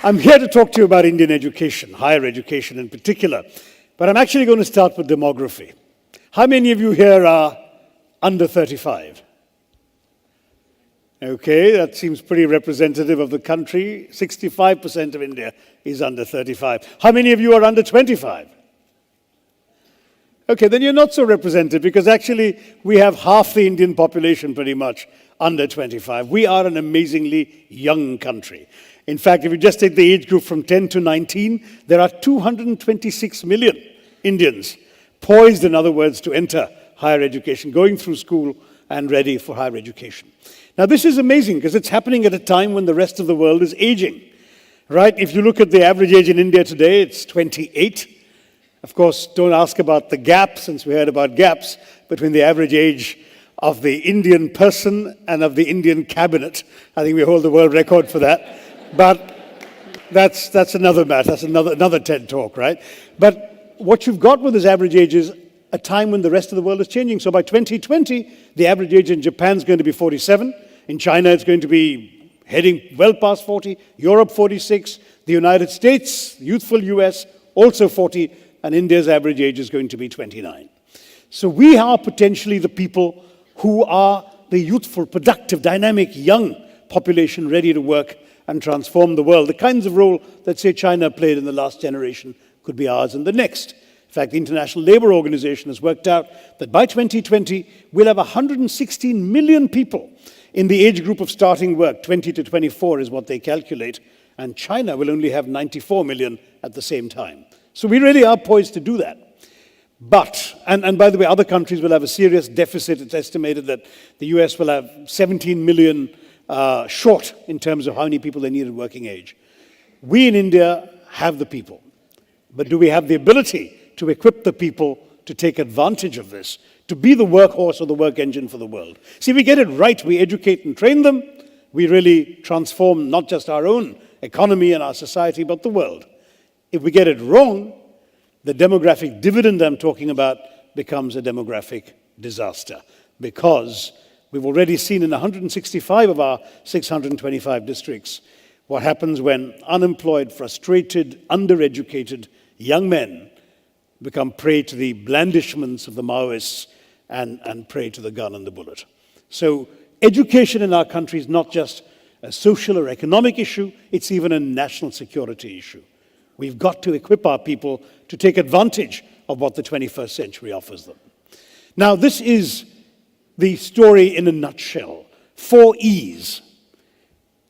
I'm here to talk to you about Indian education, higher education in particular. But I'm actually going to start with demography. How many of you here are under 35? Okay, that seems pretty representative of the country. 65% of India is under 35. How many of you are under 25? Okay, then you're not so representative because actually we have half the Indian population pretty much under 25. We are an amazingly young country. In fact, if you just take the age group from 10 to 19, there are 226 million Indians poised, in other words, to enter higher education, going through school and ready for higher education. Now, this is amazing because it's happening at a time when the rest of the world is aging, right? If you look at the average age in India today, it's 28. Of course, don't ask about the gap, since we heard about gaps between the average age of the Indian person and of the Indian cabinet. I think we hold the world record for that. But that's another matter. That's another TED talk, right? But what you've got with this average age is a time when the rest of the world is changing. So by 2020, the average age in Japan is going to be 47. In China, it's going to be heading well past 40. Europe, 46. The United States, youthful US, also 40. And India's average age is going to be 29. So we are potentially the people who are the youthful, productive, dynamic, young population ready to work and transform the world. The kinds of role that, say, China played in the last generation could be ours in the next. In fact, the International Labour Organization has worked out that by 2020, we'll have 116 million people in the age group of starting work. 20 to 24 is what they calculate. And China will only have 94 million at the same time. So we really are poised to do that. But, and by the way, other countries will have a serious deficit. It's estimated that the US will have 17 million short in terms of how many people they need at working age. We in India have the people. But do we have the ability to equip the people to take advantage of this, to be the workhorse or the work engine for the world? See, we get it right. We educate and train them. We really transform not just our own economy and our society, but the world. If we get it wrong, the demographic dividend I'm talking about becomes a demographic disaster, because we've already seen in 165 of our 625 districts what happens when unemployed, frustrated, undereducated young men become prey to the blandishments of the Maoists and prey to the gun and the bullet. So education in our country is not just a social or economic issue, it's even a national security issue. We've got to equip our people to take advantage of what the 21st century offers them. Now, this is the story in a nutshell. 4 E's.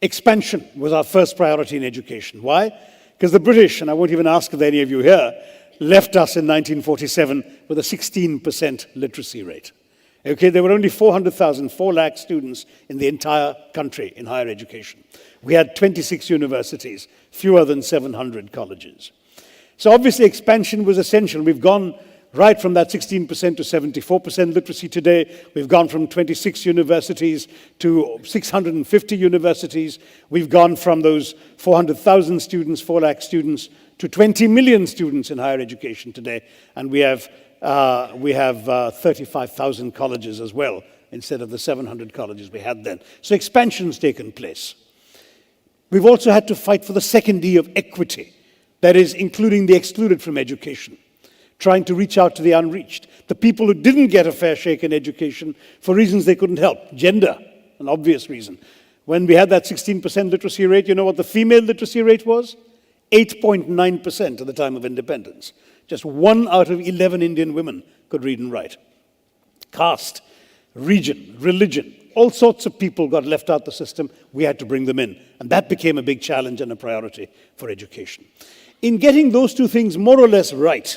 Expansion was our first priority in education. Why? Because the British, and I won't even ask if any of you here, left us in 1947 with a 16% literacy rate. Okay, there were only 400,000, 4 lakh students in the entire country in higher education. We had 26 universities, fewer than 700 colleges. So obviously expansion was essential. We've gone right from that 16% to 74% literacy today. We've gone from 26 universities to 650 universities. We've gone from those 400,000 students, 4 lakh students, to 20 million students in higher education today. And we have 35,000 colleges as well, instead of the 700 colleges we had then. So expansion's taken place. We've also had to fight for the second E of equity, that is, including the excluded from education, trying to reach out to the unreached, the people who didn't get a fair shake in education for reasons they couldn't help. Gender, an obvious reason. When we had that 16% literacy rate, you know what the female literacy rate was? 8.9% at the time of independence. Just 1 out of 11 Indian women could read and write. Caste, region, religion, all sorts of people got left out the system. We had to bring them in. And that became a big challenge and a priority for education. In getting those two things more or less right,